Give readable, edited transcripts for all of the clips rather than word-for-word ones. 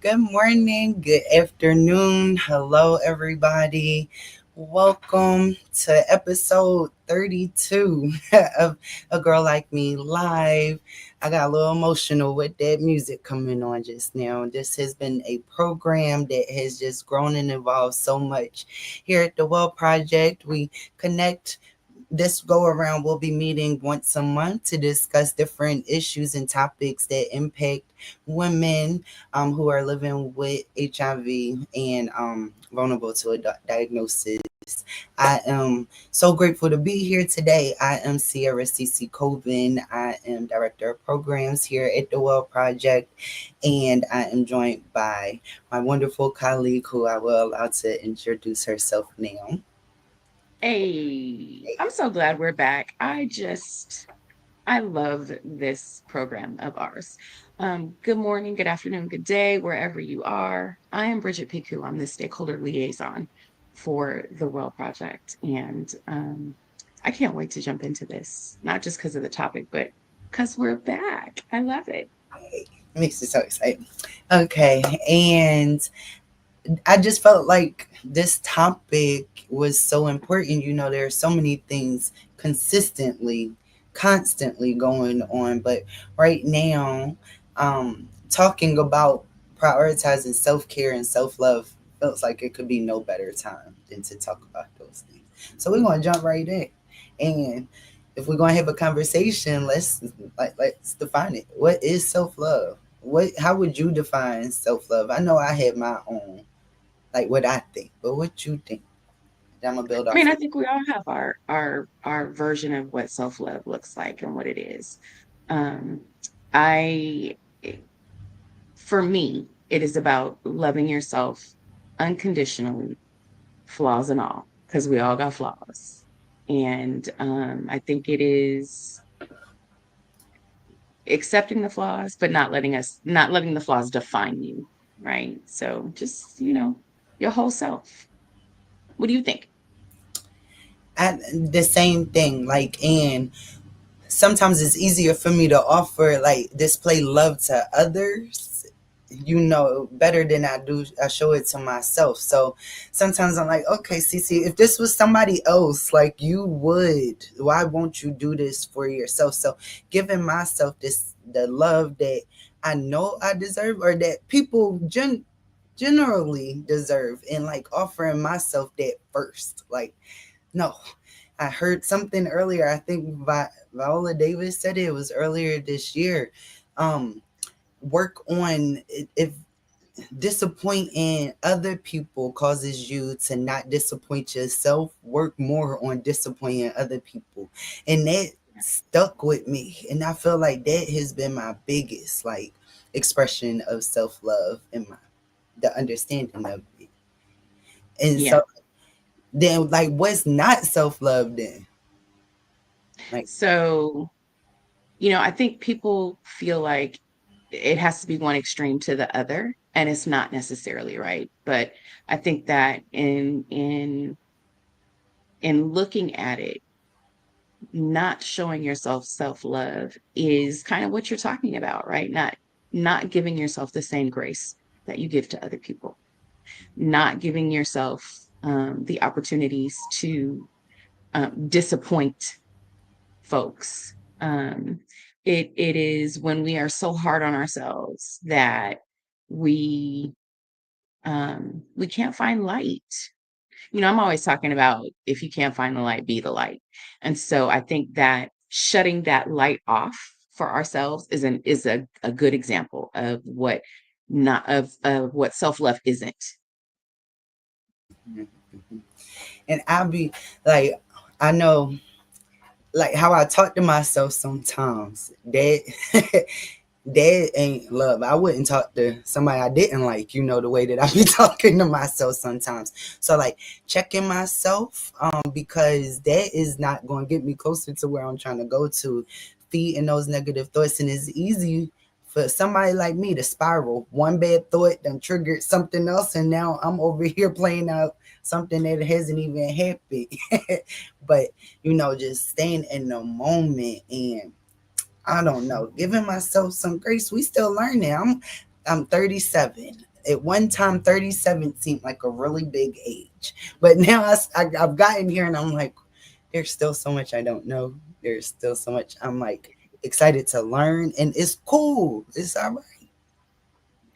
Good morning, good afternoon. Hello, everybody. Welcome to episode 32 of A Girl Like Me Live. I got a little emotional with that music coming on just now. This has been a program that has just grown and evolved so much. Here at the Well Project, we connect. This go around, we'll be meeting once a month to discuss different issues and topics that impact women who are living with HIV and vulnerable to a diagnosis. I am so grateful to be here today. I am Ciarra Covin. I am Director of Programs here at the Well Project, and I am joined by my wonderful colleague who I will allow to introduce herself now. Hey, I'm so glad we're back. I love this program of ours. Good morning, good afternoon, good day, wherever you are. I am Bridgette Picou. I'm the stakeholder liaison for the Well Project. And I can't wait to jump into this, not just because of the topic, but because we're back. I love it. Makes me so excited. Okay, and I just felt like this topic was so important. There are so many things constantly going on, but right now, talking about prioritizing self care and self love feels like it could be no better time than to talk about those things. So we're gonna jump right in, and if we're gonna have a conversation, let's define it. What is self love? How would you define self love? I know I have my own, like what I think, but what you think. I'm gonna build I mean, off I of. think we all have our version of what self-love looks like and what it is. Um, I For me, it is about loving yourself unconditionally, flaws and all, because we all got flaws. And I think it is accepting the flaws, but not letting the flaws define you, right? So just, your whole self. What do you think? The same thing, like, and sometimes it's easier for me to offer, like, display love to others, better than I show it to myself. So sometimes I'm like, okay, Cece, if this was somebody else, like, you would, why won't you do this for yourself? So giving myself the love that I know I deserve, or that people generally deserve, and like offering myself that first. Like, no, I heard something earlier. I think Viola Davis said it was earlier this year. Um, Work on if disappointing other people causes you to not disappoint yourself. Work more on disappointing other people, and that stuck with me. And I feel like that has been my biggest, like, expression of self love and the understanding of it. And Yeah. so then, like, what's not self love then? Like, So, I think people feel like it has to be one extreme to the other, and it's not necessarily right. But I think that in looking at it, not showing yourself self-love is kind of what you're talking about, right? Not giving yourself the same grace that you give to other people, not giving yourself the opportunities to disappoint folks. It is when we are so hard on ourselves that we we can't find light. I'm always talking about, if you can't find the light, be the light. And so I think that shutting that light off for ourselves is a good example of what not of what self-love isn't. mhm, mhm. And I'll be like, I know, like, how I talk to myself sometimes. That that ain't love. I wouldn't talk to somebody I didn't like, the way that I be talking to myself sometimes. So, like, checking myself, because that is not going to get me closer to where I'm trying to go to. Feeding those negative thoughts, and it's easy for somebody like me to spiral. One bad thought then triggered something else, and now I'm over here playing out something that hasn't even happened. But just staying in the moment, and I don't know, giving myself some grace. We still learning. I'm 37. at one time 37 seemed like a really big age, but now I've gotten here and I'm like, there's still so much I don't know. There's still so much I'm like excited to learn, and it's cool. It's all right.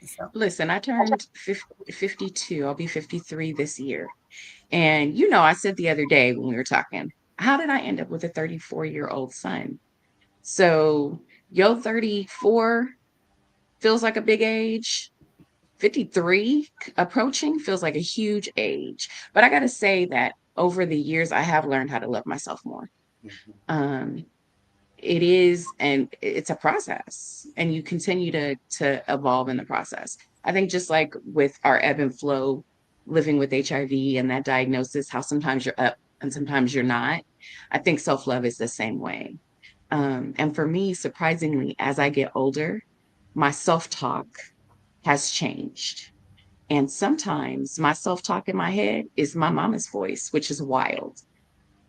So Listen, I turned 52. I'll be 53 this year. And I said the other day when we were talking, how did I end up with a 34-year-old son? So, yo, 34 feels like a big age. 53 approaching feels like a huge age. But I got to say that over the years, I have learned how to love myself more. mhm, Um, it is, and it's a process, and you continue to evolve in the process. I think just like with our ebb and flow, living with HIV and that diagnosis, how sometimes you're up and sometimes you're not. I think self-love is the same way. And for me, surprisingly, as I get older, my self-talk has changed. And sometimes my self-talk in my head is my mama's voice, which is wild.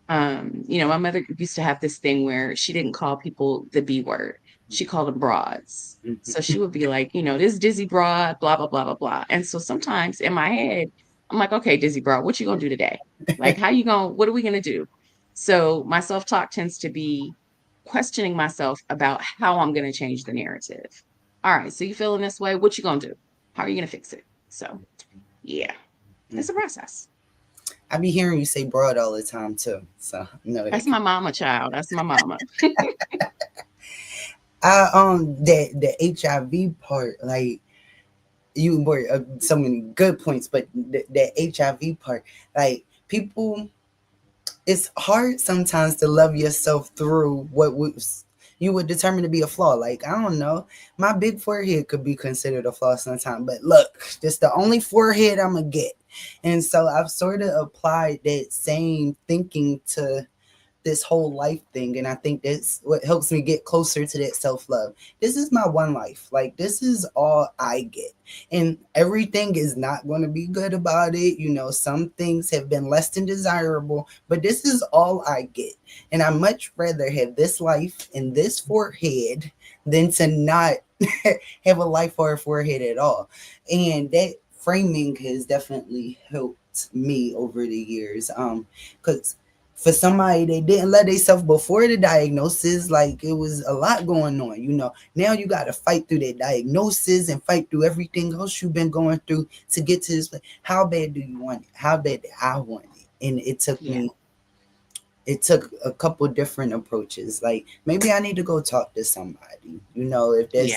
My mother used to have this thing where she didn't call people the B word. She called them broads. So mhm. she would be like, this dizzy broad, blah, blah, blah, blah, blah. And so sometimes in my head, I'm like, okay, dizzy broad, what you gonna do today? Like, what are we gonna do? So my self-talk tends to be questioning myself about how I'm gonna change the narrative. All right, so you feeling this way? What you gonna do? How are you gonna fix it? So yeah, it's a process. I be hearing you say broad all the time too, so no, that That's can. my mama, child. That's my mama. The HIV part, like you were so many good points, but the HIV part, like people, it's hard sometimes to love yourself through what was you would determine to be a flaw. Like, I don't know, my big forehead could be considered a flaw sometimes, but look, this the only forehead I'm gonna get. And so I've sort of applied that same thinking to this whole life thing, and I think that's what helps me get closer to that self-love. This is my one life, like this is all I get, and everything is not going to be good about it. Some things have been less than desirable, but this is all I get, and I much rather have this life and this forehead than to not have a life or a forehead at all. And that framing has definitely helped me over the years, because for somebody that didn't let themselves before the diagnosis, like it was a lot going on. Now you got to fight through that diagnosis and fight through everything else you've been going through to get to this place. How bad do you want it? How bad did I want it? And Yeah. it took a couple different approaches. Like, maybe I need to go talk to somebody, if Yeah. there's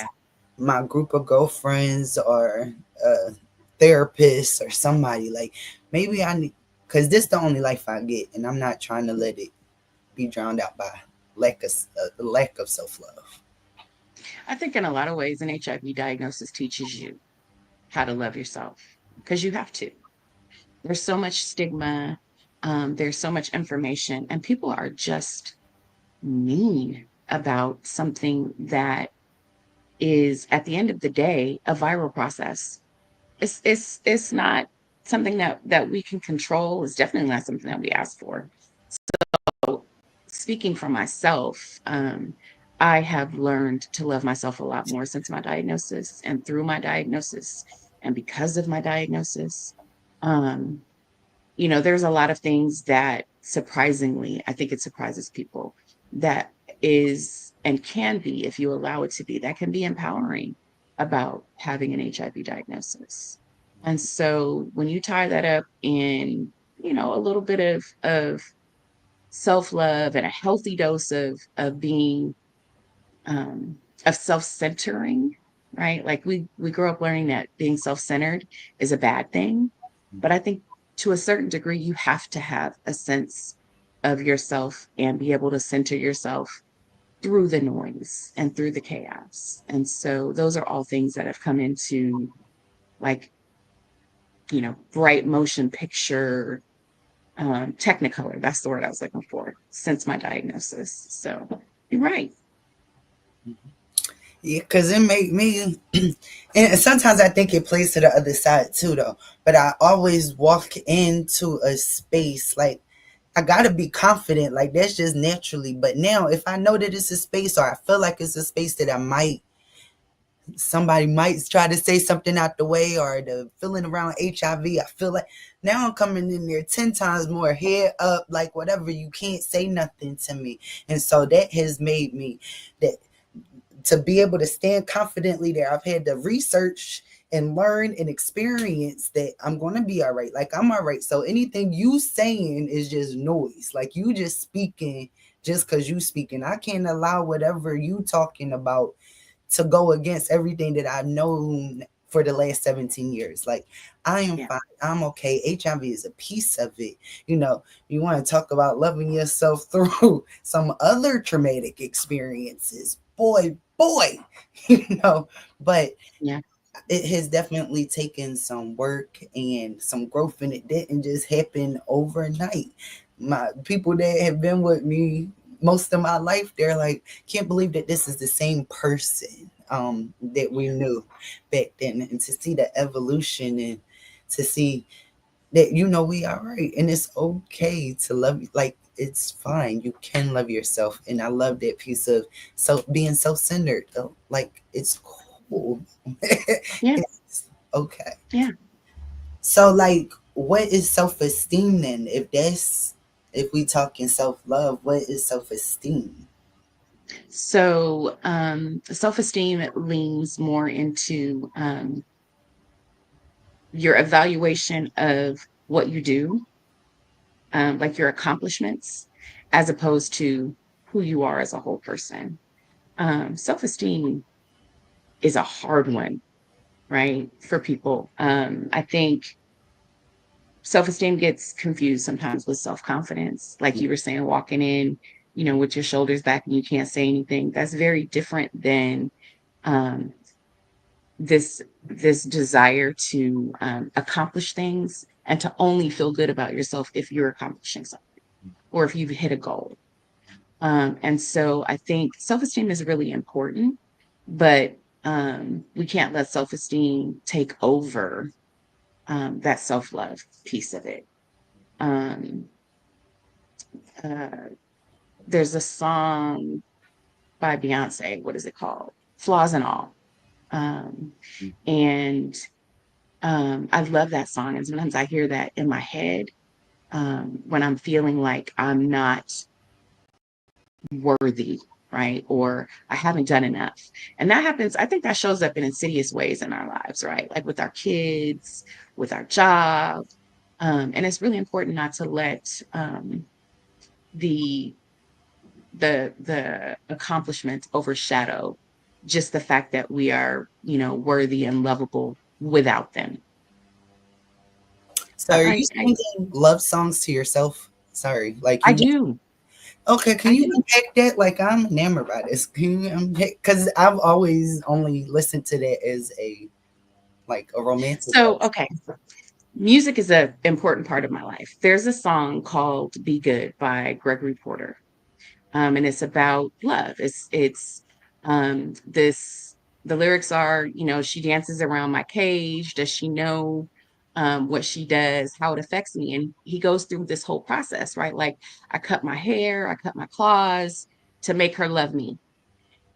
my group of girlfriends or a therapist or somebody. Like, maybe I need, because this the only life I get, and I'm not trying to let it be drowned out by lack of self-love. I think in a lot of ways, an HIV diagnosis teaches you how to love yourself because you have to. There's so much stigma, there's so much information, and people are just mean about something that is, at the end of the day, a viral process. It's not something that we can control. It's definitely not something that we ask for. So, speaking for myself, I have learned to love myself a lot more since my diagnosis and through my diagnosis and because of my diagnosis. Um, there's a lot of things that surprisingly, I think it surprises people that is and can be, if you allow it to be, that can be empowering about having an HIV diagnosis. And so when you tie that up in, a little bit of self-love and a healthy dose of being um of self-centering, right? Like we grow up learning that being self-centered is a bad thing, but I think to a certain degree you have to have a sense of yourself and be able to center yourself through the noise and through the chaos. And so those are all things that have come into, like, bright motion picture, technicolor, that's the word I was looking for, since my diagnosis. So you're right. Yeah, because it made me, and sometimes I think it plays to the other side too, though. But I always walk into a space like I gotta be confident, like that's just naturally. But now, if I know that it's a space, or I feel like it's a space that I might somebody might try to say something out the way, or the feeling around HIV, I feel like now I'm coming in there 10 times more head up, like whatever, you can't say nothing to me. And so that has made me that to be able to stand confidently there. I've had to research and learn and experience that I'm going to be all right. Like I'm all right. So anything you saying is just noise. Like you just speaking just because you speaking. I can't allow whatever you talking about to go against everything that I've known for the last 17 years. Like I am Yeah. fine. I'm okay. HIV is a piece of it. You know, you want to talk about loving yourself through some other traumatic experiences. Boy, but Yeah. it has definitely taken some work and some growth, and it didn't just happen overnight. My people that have been with me most of my life, they're like, can't believe that this is the same person that we Yeah. knew back then, and to see the evolution and to see that we are right, and it's okay to love, like it's fine, you can love yourself. And I love that piece of being self-centered, like it's cool. Yeah. It's okay. Yeah. So like, what is self-esteem then? If we talking self-love, what is self-esteem? So self-esteem leans more into your evaluation of what you do, like your accomplishments, as opposed to who you are as a whole person. Self-esteem is a hard one, right, for people. I think self-esteem gets confused sometimes with self-confidence. Like you were saying, walking in, with your shoulders back and you can't say anything. That's very different than um, this desire to accomplish things and to only feel good about yourself if you're accomplishing something or if you've hit a goal. And so I think self-esteem is really important, but we can't let self-esteem take over that self-love piece of it. Um, uh, there's a song by Beyonce. What is it called? Flaws and All. Um, and I love that song. And sometimes I hear that in my head when I'm feeling like I'm not worthy, right? Or I haven't done enough. And that happens, I think that shows up in insidious ways in our lives, right? Like with our kids, with our job. And it's really important not to let the the accomplishments overshadow just the fact that we are, worthy and lovable without them. So are you I singing love songs to yourself? Sorry, like I you. do. Okay, can I you do. unpack that? Like, I'm enamored by this. Can you unpack? Because I've always only listened to that as a romantic So, love okay. Music is an important part of my life. There's a song called Be Good by Gregory Porter. And it's about love. It's this the lyrics are, she dances around my cage. Does she know what she does, how it affects me? And he goes through this whole process, right? Like I cut my hair, I cut my claws to make her love me.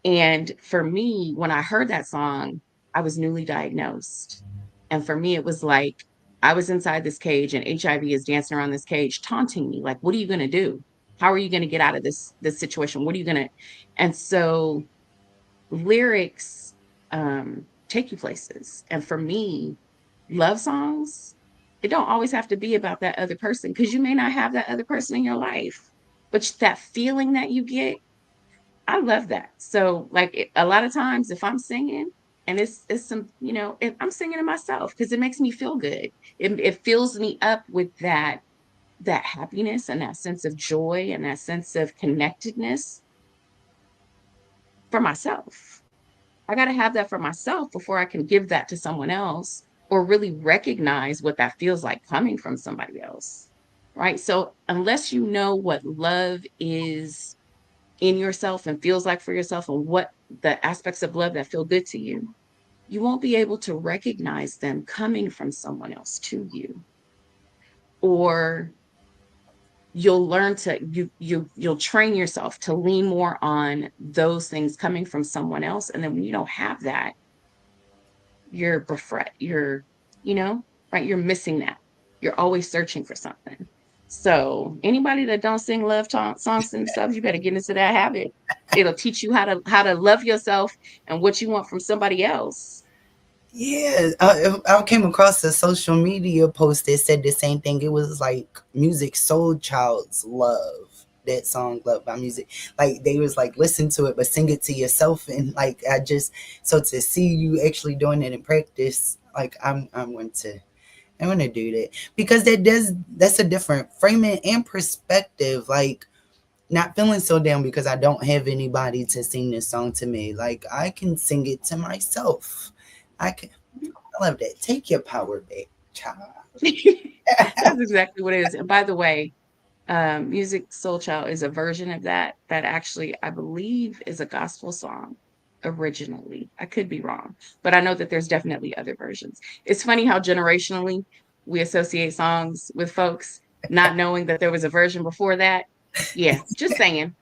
And for me, when I heard that song, I was newly diagnosed. And for me, it was like I was inside this cage and HIV is dancing around this cage, taunting me, like, what are you going to do? How are you going to get out of this situation? What are you going to? And so lyrics take you places. And for me, love songs, it don't always have to be about that other person because you may not have that other person in your life. But that feeling that you get, I love that. So, like, a lot of times if I'm singing and it's some, I'm singing to myself because it makes me feel good. It fills me up with that happiness and that sense of joy and that sense of connectedness for myself. I got to have that for myself before I can give that to someone else or really recognize what that feels like coming from somebody else. Right? So, unless you know what love is in yourself and feels like for yourself and what the aspects of love that feel good to you, you won't be able to recognize them coming from someone else to you. Or you'll learn to you'll train yourself to lean more on those things coming from someone else. And then when you don't have that, you're befret, you're, you know, right? You're missing that. You're always searching for something. So anybody that don't sing love songs themselves, you better get into that habit. It'll teach you how to love yourself and what you want from somebody else. Yeah, I came across a social media post that said the same thing. It was like music Soul Child's Love. That song Love by Music. Like they was like listen to it but sing it to yourself, and like I just, so to see you actually doing it in practice, like I'm gonna do that because that's a different framing and perspective. Like not feeling so down because I don't have anybody to sing this song to me. Like I can sing it to myself. I can. I love that. Take your power back, child. That's exactly what it is. And by the way, Music Soul Child is a version of that actually, I believe, is a gospel song originally. I could be wrong, but I know that there's definitely other versions. It's funny how generationally we associate songs with folks, not knowing that there was a version before that. Yeah, just saying,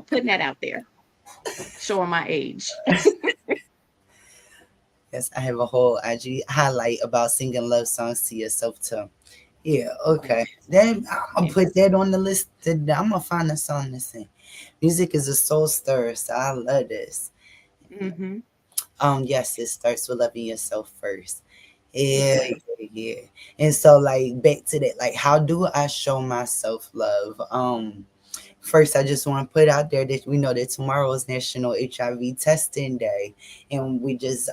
putting that out there, showing my age. Yes, I have a whole IG highlight about singing love songs to yourself too. Yeah, okay. Then I'll put Yes. that on the list. I'm gonna find a song to sing. Music is a soul stirrer, so I love this. Mm-hmm. Yes, it starts with loving yourself first. It Yeah, does. yeah, yeah. And so like back to that, like how do I show myself love? First I just want to put out there that we know that tomorrow is National HIV Testing Day, and we just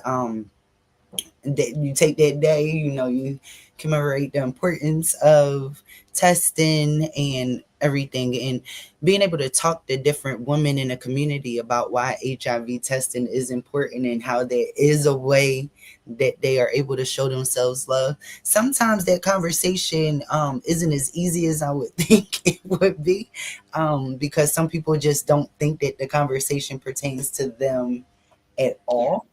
that you take that day, you know, you commemorate the importance of testing and everything, and being able to talk to different women in the community about why HIV testing is important and how there is a way that they are able to show themselves love. Sometimes that conversation isn't as easy as I would think it would be, because some people just don't think that the conversation pertains to them at Yeah. all.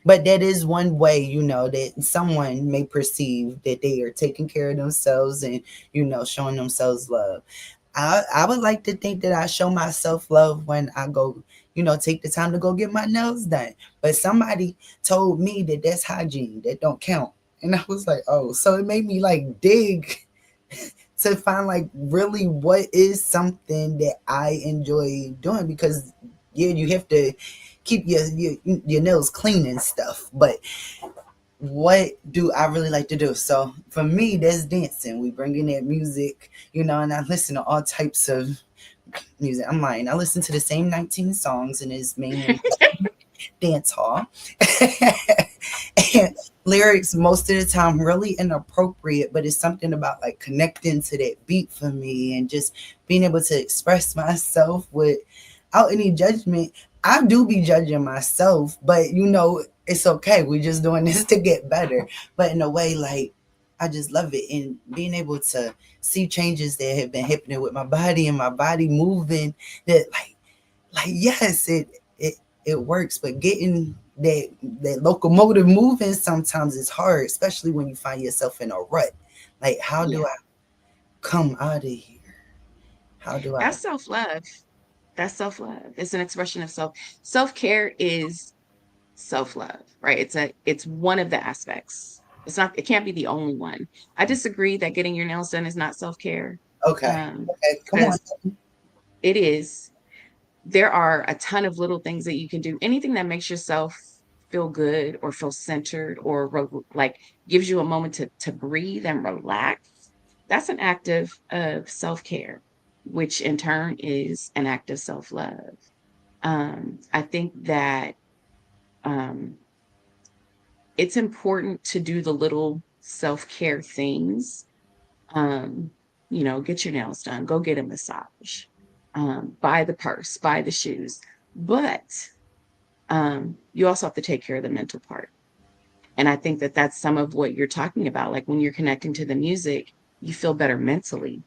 But that is one way, you know, that someone may perceive that they are taking care of themselves and, you know, showing themselves love. I would like to think that I show myself love when I go, you know, take the time to go get my nails done. But somebody told me that that's hygiene, that don't count. And I was like, oh, so it made me like dig to find like really what is something that I enjoy doing, because yeah, you have to keep your nails clean and stuff. But what do I really like to do? So for me, that's dancing. We bring in that music, you know, and I listen to all types of music. I'm lying. I listen to the same 19 songs, and it's mainly dance hall. And lyrics most of the time really inappropriate, but it's something about like connecting to that beat for me and just being able to express myself without any judgment. I do be judging myself, but you know, it's okay. We're just doing this to get better. But in a way, like I just love it, and being able to see changes that have been happening with my body and my body moving, that like yes, it it works, but getting that locomotive moving sometimes is hard, especially when you find yourself in a rut. Like how do Yeah. I come out of here? How do I? That's self-love. That's self-love. It's an expression of self-care is self-love, right? It's one of the aspects. It can't be the only one. I disagree that getting your nails done is not self-care. Okay, Um, okay, come on. because it is. There are a ton of little things that you can do. Anything that makes yourself feel good or feel centered or like gives you a moment to breathe and relax. That's an act of self-care, which in turn is an act of self-love. I think that um, it's important to do the little self-care things. Um, get your nails done, go get a massage, buy the purse, buy the shoes. But you also have to take care of the mental part. And I think that that's some of what you're talking about. Like when you're connecting to the music, you feel better mentally,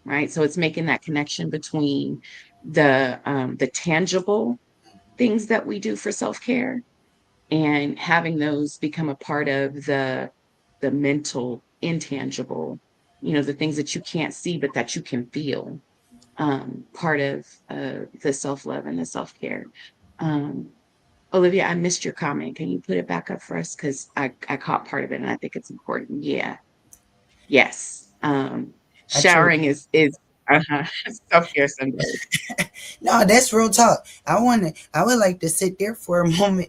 right? So it's making that connection between the tangible things that we do for self-care and having those become a part of the mental intangible, the things that you can't see but that you can feel, part of the self-love and the self-care. um, Olivia, I missed your comment. Can you put it back up for us? Because I caught part of it and I think it's important. Yeah. Yes. I truly Showering is uh-huh. Self-care Sunday. No, that's real talk. I would like to sit there for a moment.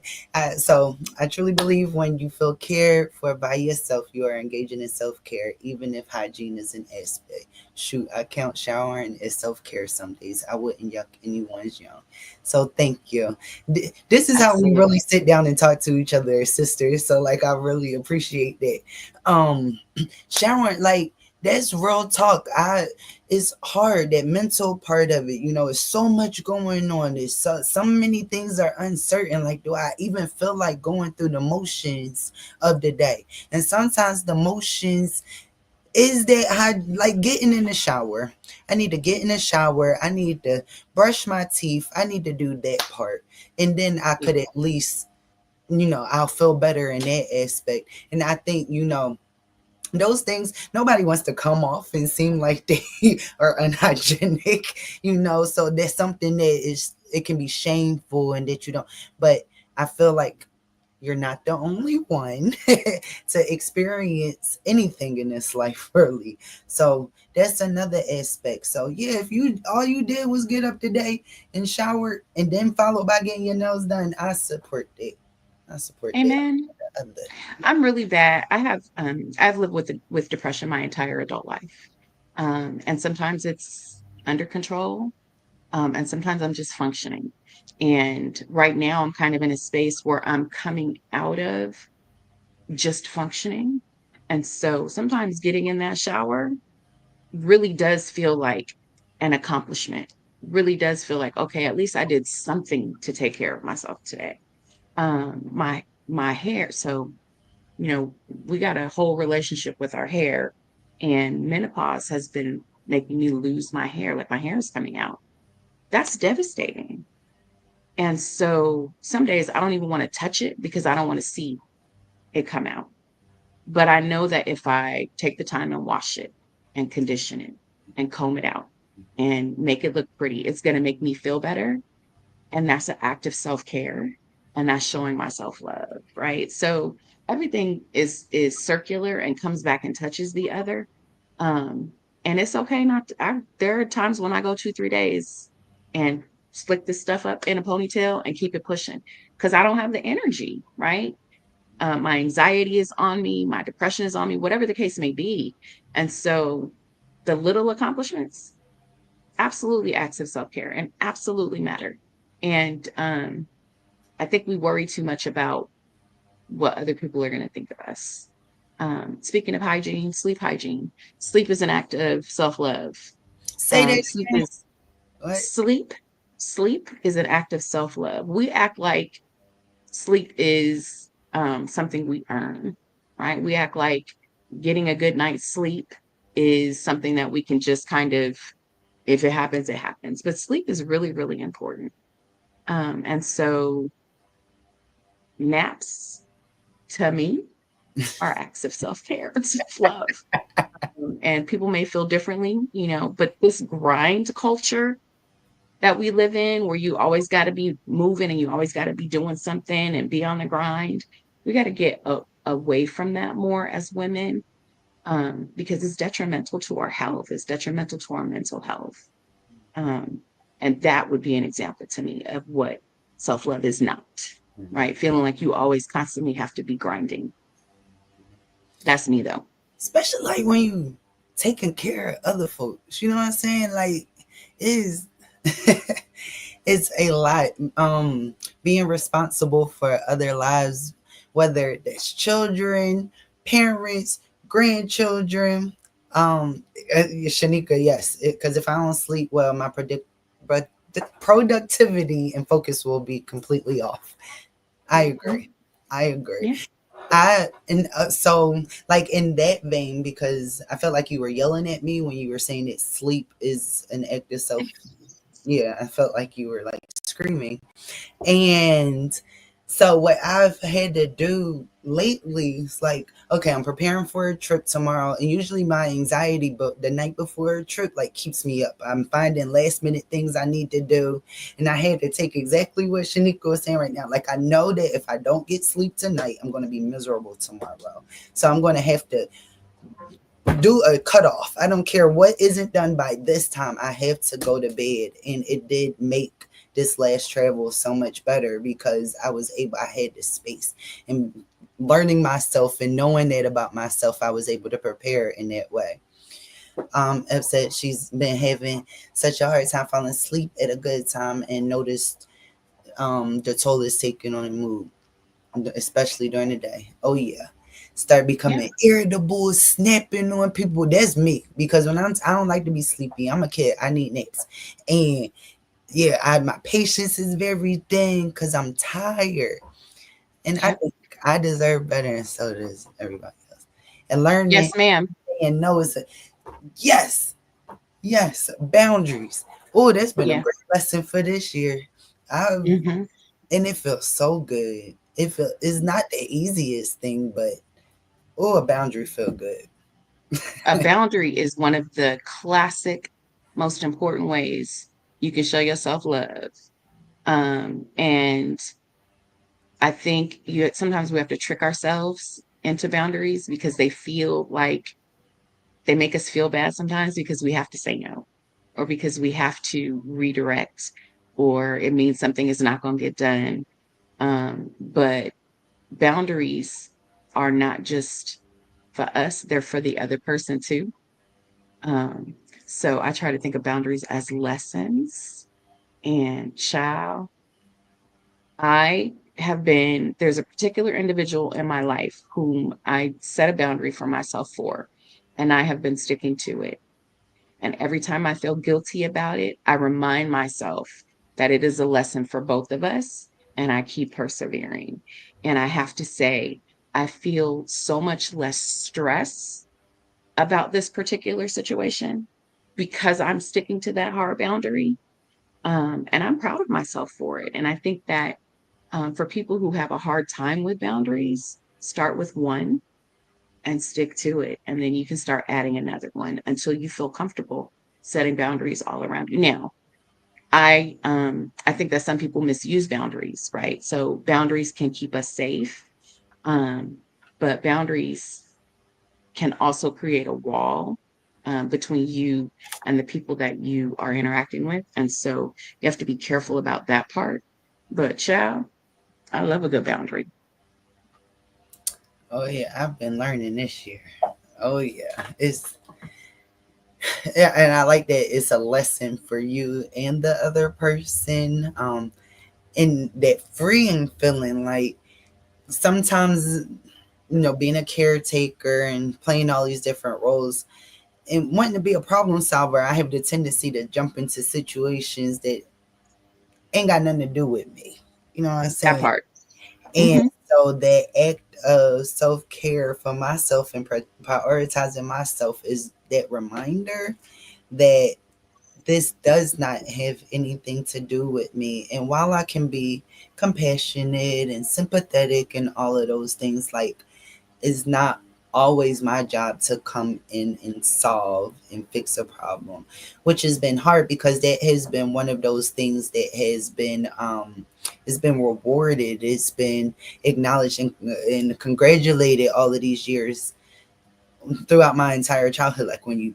So I truly believe when you feel cared for by yourself, you are engaging in self care, even if hygiene is an aspect. Shoot, I count showering as self care some days. I wouldn't yuck anyone's yum. So thank you. This is how we Absolutely. really sit down and talk to each other as sisters. So like I really appreciate that. Um, showering like that's real talk. It's hard, that mental part of it, it's so much going on. There's so many things are uncertain, like do I even feel like going through the motions of the day? And sometimes the motions is that I like getting in the shower. I need to get in the shower, I need to brush my teeth, I need to do that part, and then I Yeah. could at least, I'll feel better in that aspect. And I think, those things, nobody wants to come off and seem like they are unhygienic, so there's something that is, it can be shameful and that you don't, but I feel like you're not the only one to experience anything in this life really. So that's another aspect. So yeah, if you all you did was get up today and shower and then followed by getting your nails done, I support that. I support that. Amen. Other- I'm really bad. I've lived with depression my entire adult life. And sometimes it's under control. And sometimes I'm just functioning. And right now I'm kind of in a space where I'm coming out of just functioning. And so sometimes getting in that shower really does feel like an accomplishment. Really does feel like, okay, at least I did something to take care of myself today. My hair. So, we got a whole relationship with our hair, and menopause has been making me lose my hair. Like my hair is coming out. That's devastating. And so some days I don't even want to touch it because I don't want to see it come out. But I know that if I take the time and wash it and condition it and comb it out and make it look pretty, it's going to make me feel better. And that's an act of self-care. And that's showing myself love. Right. So everything is circular and comes back and touches the other. Um, and it's okay not to, there are times when I go 2, 3 days and slick this stuff up in a ponytail and keep it pushing because I don't have the energy, right? My anxiety is on me, my depression is on me, whatever the case may be. And so the little accomplishments, absolutely acts of self-care and absolutely matter. And I think we worry too much about what other people are going to think of us. Speaking of hygiene, sleep hygiene. Sleep is an act of self-love. Say that Sleep again. is What? sleep. Sleep is an act of self-love. We act like sleep is something we earn, right? We act like getting a good night's sleep is something that we can just kind of, if it happens, it happens. But sleep is really, really important. And so naps, to me, are acts of self-care, self-love. And people may feel differently, but this grind culture that we live in, where you always got to be moving and you always got to be doing something and be on the grind, we got to get away from that more as women, because it's detrimental to our health, it's detrimental to our mental health. Um, and that would be an example to me of what self-love is not, right? Feeling like you always constantly have to be grinding. That's me though. Especially like when you taking care of other folks. You know what I'm saying? Like it's it's a lot. Being responsible for other lives, whether that's children, parents, grandchildren. Shanika, yes, because if I don't sleep well, my but the productivity and focus will be completely off. I Mhm. agree. I agree. Yeah. So like in that vein, because I felt like you were yelling at me when you were saying that sleep is an act of self. Yeah, I felt like you were like screaming, and So what I've had to do lately is like, okay, I'm preparing for a trip tomorrow, and usually my anxiety, but the night before a trip, like keeps me up. I'm finding last minute things I need to do, and I had to take exactly what Shanika was saying right now. Like I know that if I don't get sleep tonight, I'm going to be miserable tomorrow. So I'm going to have to do a cutoff. I don't care what isn't done by this time. I have to go to bed, and it did make this last travel so much better because I was able. I had the space and learning myself and knowing that about myself. I was able to prepare in that way. I've said she's been having such a hard time falling asleep at a good time and noticed the toll it's taking on the mood, especially during the day. Oh yeah, start Yeah. becoming irritable, snapping on people. That's me because I don't like to be sleepy. I'm a kid. I need naps, and yeah, my patience is very thin because I'm tired, and I Yep. think I deserve better, and so does everybody else. And learning Yes, ma'am. and know it's a yes, yes, boundaries. Oh, that's been a Yeah. great lesson for this year. I Hmm. and it feels so good. It's not the easiest thing, but oh, a boundary feel good. A boundary is one of the classic, most important ways you can show yourself love. And I think sometimes we have to trick ourselves into boundaries because they feel like they make us feel bad sometimes because we have to say no or because we have to redirect or it means something is not going to get done. But boundaries are not just for us, they're for the other person too. Um, so I try to think of boundaries as lessons. And child, there's a particular individual in my life whom I set a boundary for myself for, and I have been sticking to it. And every time I feel guilty about it, I remind myself that it is a lesson for both of us, and I keep persevering. And I have to say, I feel so much less stress about this particular situation because I'm sticking to that hard boundary. And I'm proud of myself for it. And I think that for people who have a hard time with boundaries, start with one and stick to it. And then you can start adding another one until you feel comfortable setting boundaries all around you. Now, I think that some people misuse boundaries, right? So boundaries can keep us safe, um, but boundaries can also create a wall between you and the people that you are interacting with. And so you have to be careful about that part. But child, I love a good boundary. Oh yeah, I've been learning this year. Oh yeah, it's yeah, and I like that it's a lesson for you and the other person. And that freeing feeling, like sometimes being a caretaker and playing all these different roles and wanting to be a problem solver, I have the tendency to jump into situations that ain't got nothing to do with me. You know what I'm That saying? part. And Hmm. so that act of self care for myself and prioritizing myself is that reminder that this does not have anything to do with me. And while I can be compassionate and sympathetic and all of those things, like it's not always my job to come in and solve and fix a problem, which has been hard because that has been one of those things that has been rewarded, it's been acknowledged and congratulated all of these years throughout my entire childhood. Like when you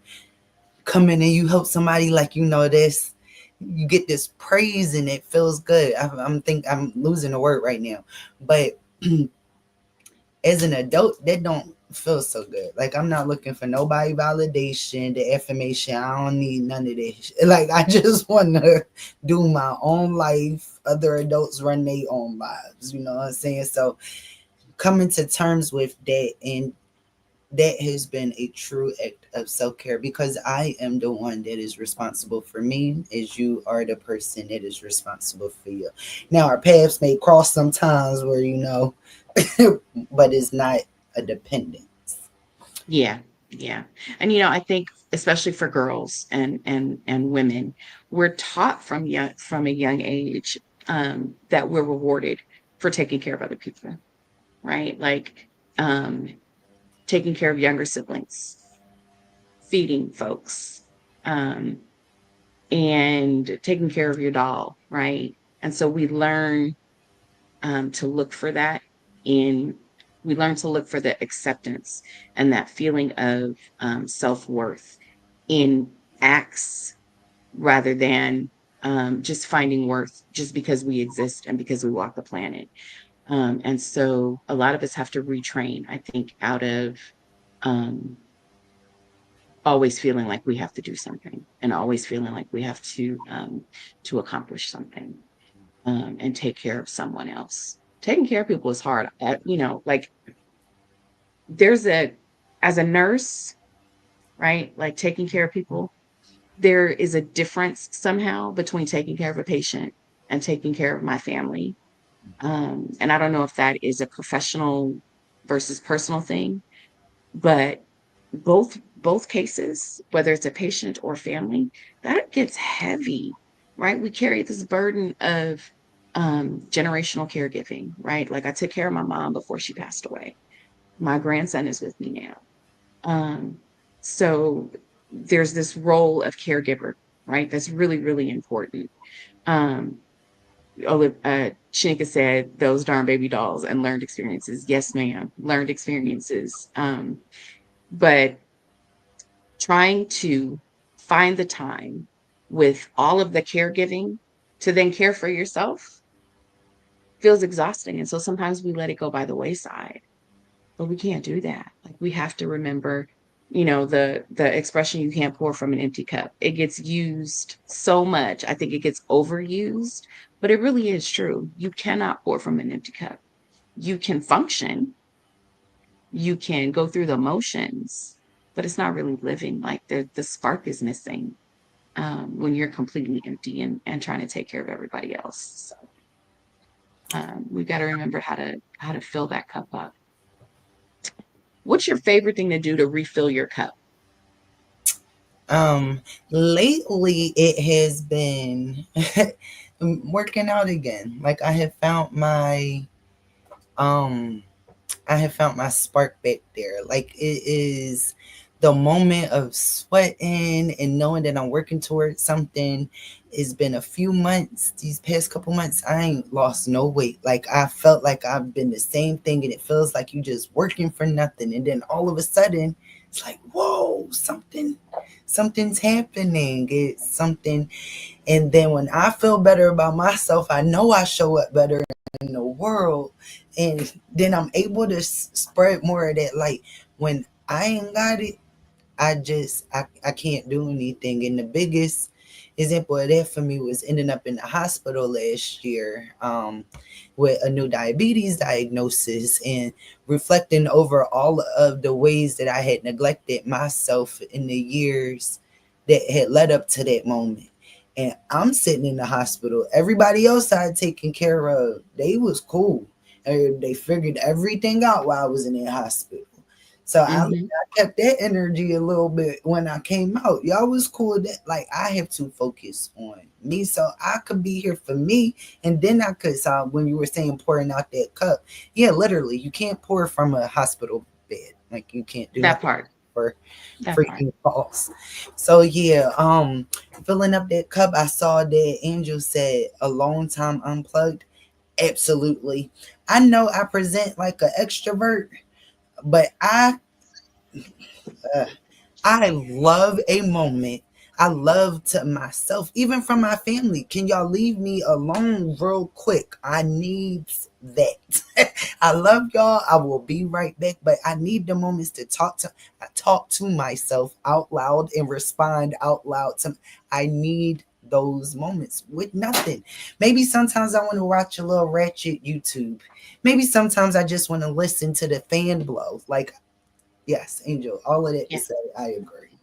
come in and you help somebody, like this, you get this praise and it feels good. I'm losing the word right now, but as an adult, that don't feel so good. Like I'm not looking for nobody validation, the affirmation. I don't need none of this. Like I just want to do my own life. Other adults run their own lives. You know what I'm saying? So coming to terms with that, and that has been a true act of self-care because I am the one that is responsible for me as you are the person that is responsible for you. Now our paths may cross sometimes where but it's not a dependence. Yeah, yeah. And I think especially for girls and women, we're taught from a young age that we're rewarded for taking care of other people, right? Like taking care of younger siblings, feeding folks, um, and taking care of your doll, right? And so we learn to look for that in we learn to look for the acceptance and that feeling of self-worth in acts rather than just finding worth just because we exist and because we walk the planet. And so a lot of us have to retrain, I think, out of um, always feeling like we have to do something and always feeling like we have to accomplish something, and take care of someone else. Taking care of people is hard. Like there's a as a nurse, right? Like taking care of people, there is a difference somehow between taking care of a patient and taking care of my family. And I don't know if that is a professional versus personal thing, but both cases, whether it's a patient or family, that gets heavy, right? We carry this burden of generational caregiving, right? Like I took care of my mom before she passed away. My grandson is with me now. um, so there's this role of caregiver, right? That's really, really important. um, Shanika said those darn baby dolls and learned experiences. Yes, ma'am, learned experiences. But trying to find the time with all of the caregiving to then care for yourself feels exhausting. And so sometimes we let it go by the wayside, but we can't do that. Like we have to remember, the expression you can't pour from an empty cup. It gets used so much. I think it gets overused, but it really is true. You cannot pour from an empty cup. You can function, you can go through the motions, but it's not really living. Like the spark is missing when you're completely empty and trying to take care of everybody else. So we've got to remember how to fill that cup up. What's your favorite thing to do to refill your cup? Um, Lately it has been working out again. Like um I have found my spark back there. Like it is the moment of sweating and knowing that I'm working towards something. It's been a few months, these past couple months, I ain't lost no weight. Like I felt like I've been the same thing and it feels like you just working for nothing. And then all of a sudden it's like, whoa, something's happening. It's something. And then when I feel better about myself, I know I show up better in the world. And then I'm able to spread more of that light. When I ain't got it, I can't do anything. And the biggest example of that for me was ending up in the hospital last year, with a new diabetes diagnosis, and reflecting over all of the ways that I had neglected myself in the years that had led up to that moment. And I'm sitting in the hospital. Everybody else I had taken care of, they was cool. They figured everything out while I was in the hospital. So I Hmm. kept that energy a little bit when I came out. Y'all was cool that like I have to focus on me so I could be here for me, and then I could. So when you were saying pouring out that cup, yeah, literally, you can't pour from a hospital bed. Like you can't do that That part. for That part. freaking false. So yeah, filling up that cup, I saw that Angel said a long time unplugged. Absolutely, I know I present like an extrovert, but uh, I love a moment. I love to myself, even from my family. Can y'all leave me alone real quick? I need that. I love y'all. I will be right back, but I need the moments to I talk to myself out loud and respond out loud to. I need those moments with nothing. Maybe sometimes I want to watch a little ratchet YouTube. Maybe sometimes I just want to listen to the fan blow. Like, yes, Angel, all of that to Yeah. say, I agree.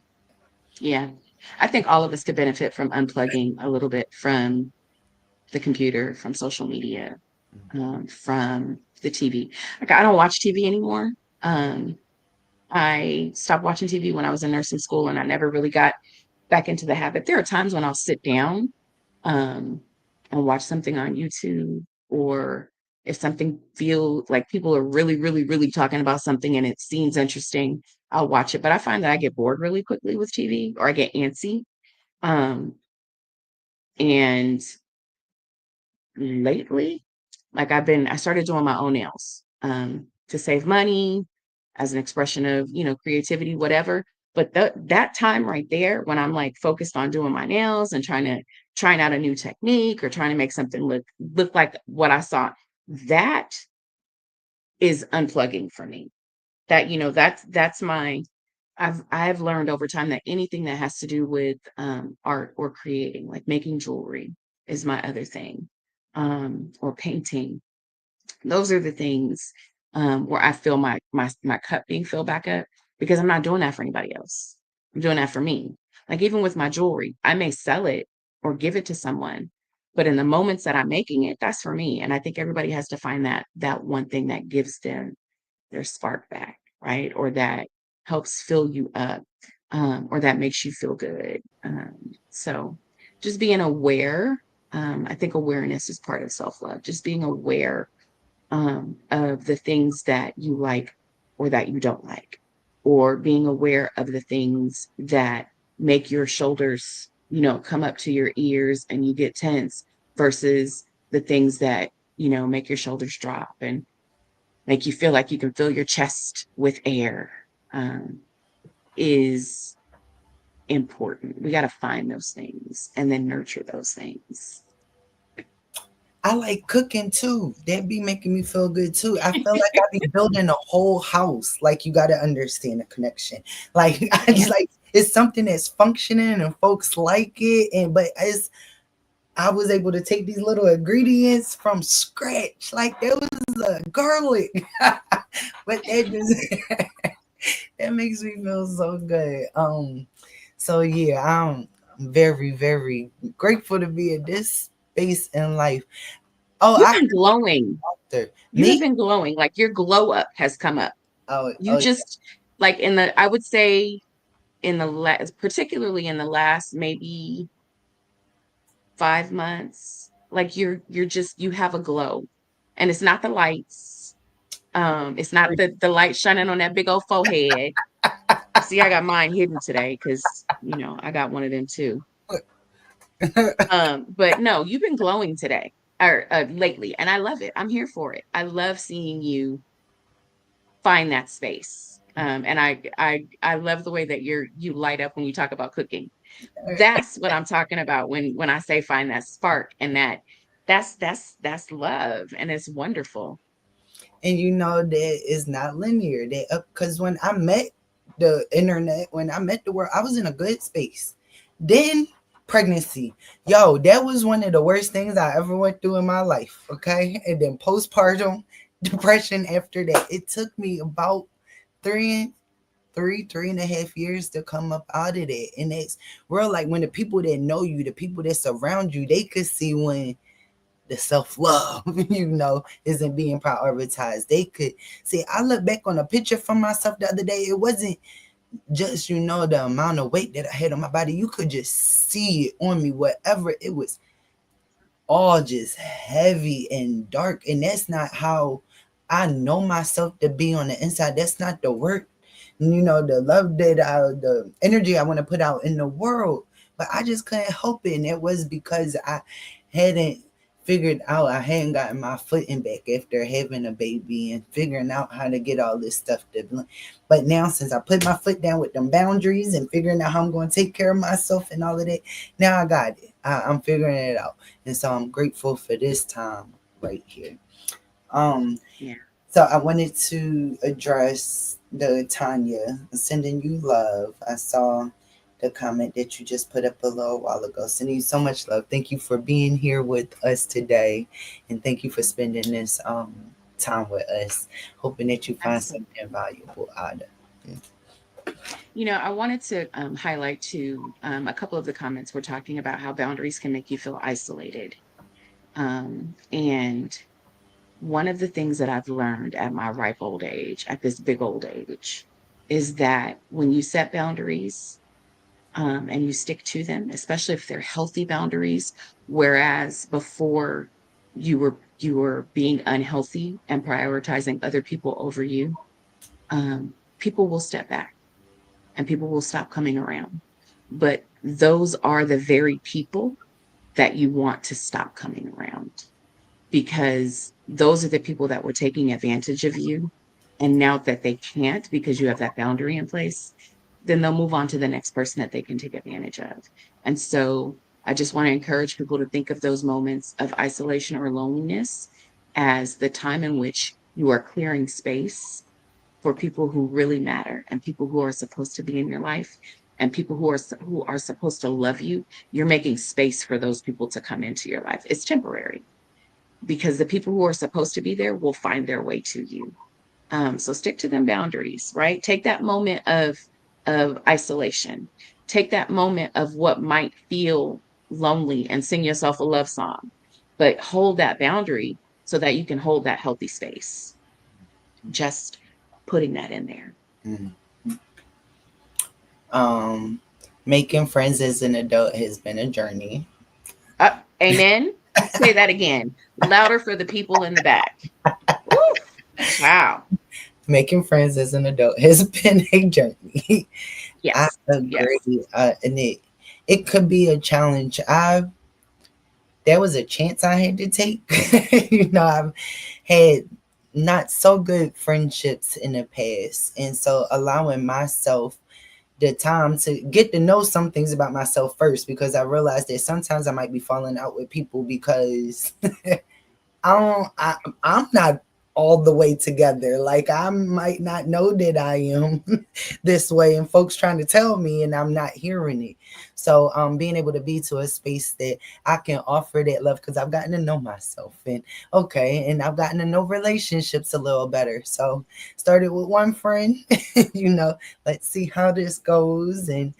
Yeah. I think all of us could benefit from unplugging a little bit from the computer, from social media, from the TV. Like I don't watch TV anymore. Um, I stopped watching TV when I was in nursing school and I never really got back into the habit. There are times when I'll sit down um, and watch something on YouTube or If something feels like people are really, really, really talking about something and it seems interesting, I'll watch it. But I find that I get bored really quickly with TV, or I get antsy. Um, and lately, like I started doing my own nails to save money, as an expression of, creativity, whatever. But that time right there when I'm like focused on doing my nails and trying out a new technique or trying to make something look like what I saw, that is unplugging for me. That's my I've learned over time that anything that has to do with art or creating, like making jewelry, is my other thing, or painting. Those are the things where I feel my cup being filled back up, because I'm not doing that for anybody else. I'm doing that for me. Like even with my jewelry, I may sell it or give it to someone, but in the moments that I'm making it, that's for me. And I think everybody has to find that one thing that gives them their spark back, right? Or that helps fill you up, or that makes you feel good. So just being aware. I think awareness is part of self love. Just being aware of the things that you like or that you don't like, or being aware of the things that make your shoulders, come up to your ears and you get tense, versus the things that, make your shoulders drop and make you feel like you can fill your chest with air, um, is important. We got to find those things and then nurture those things. I like cooking too. That be making me feel good too. I feel like I be building a whole house. Like you got to understand the connection. Like I just Yeah. like it's something that's functioning and folks like it. And but it's I was able to take these little ingredients from scratch. Like there was a garlic, but that just that makes me feel so good. So yeah, I'm very very grateful to be in this space in life. Oh, You've I been glowing. heard You have me. been glowing. Like your glow up has come up. Oh, You oh, just, like, I would say in the last, particularly in the last maybe 5 months, like you have a glow, and it's not the lights. It's not the light shining on that big old forehead. See, I got mine hidden today because I got one of them too. But no, you've been glowing today, or lately, and I love it. I'm here for it. I love seeing you find that space. And I love the way that you light up when you talk about cooking. That's what I'm talking about when I say find that spark, and that's love, and it's wonderful. and you know that it's not linear. That because when I met the internet, when I met the world, I was in a good space. Then pregnancy, yo, that was one of the worst things I ever went through in my life. Okay, and then postpartum depression after that. It took me about three three and a half years to come up out of that. And it's real like when the people that know you, the people that surround you, they could see when the self-love, isn't being prioritized. They could see. I look back on a picture from myself the other day. It wasn't just, the amount of weight that I had on my body. You could just see it on me, whatever it was, all just heavy and dark. And that's not how I know myself to be on the inside. That's not the work, the love the energy I want to put out in the world. But I just couldn't help it. And it was because I hadn't figured out, I hadn't gotten my footing back after having a baby and figuring out how to get all this stuff to. But now, since I put my foot down with them boundaries and figuring out how I'm going to take care of myself and all of that, now I got it. I'm figuring it out. And so I'm grateful for this time right here. Um, Yeah. so I wanted to address the Tanya sending you love. I saw the comment that you just put up a little while ago. Sending you so much love. Thank you for being here with us today, and thank you for spending this time with us. Hoping that you find Absolutely. something valuable out of it. I wanted to highlight too, a couple of the comments were talking about how boundaries can make you feel isolated. And one of the things that I've learned at my ripe old age, at this big old age, is that when you set boundaries, and you stick to them, especially if they're healthy boundaries, whereas before you were being unhealthy and prioritizing other people over you, people will step back and people will stop coming around. But those are the very people that you want to stop coming around, because those are the people that were taking advantage of you. And now that they can't because you have that boundary in place, then they'll move on to the next person that they can take advantage of. And so I just want to encourage people to think of those moments of isolation or loneliness as the time in which you are clearing space for people who really matter and people who are supposed to be in your life and people who are supposed to love you. You're making space for those people to come into your life. It's temporary because the people who are supposed to be there will find their way to you. So stick to them boundaries, right? Take that moment of isolation. Take that moment of what might feel lonely and sing yourself a love song, but hold that boundary so that you can hold that healthy space. Just putting that in there. Mm. Um, Making friends as an adult has been a journey. Amen. Say that again, louder for the people in the back. Woo! Wow. Making friends as an adult has been a journey. I Yes. agree, Yes. and it could be a challenge. I There was a chance I had to take. I've had not so good friendships in the past, and so allowing myself the time to get to know some things about myself first, because I realized that sometimes I might be falling out with people because I don't I'm not all the way together. Like, I might not know that I am this way, and folks trying to tell me and I'm not hearing it. So being able to be to a space that I can offer that love, because I've gotten to know myself, and okay, and I've gotten to know relationships a little better. So started with one friend, you know, let's see how this goes, and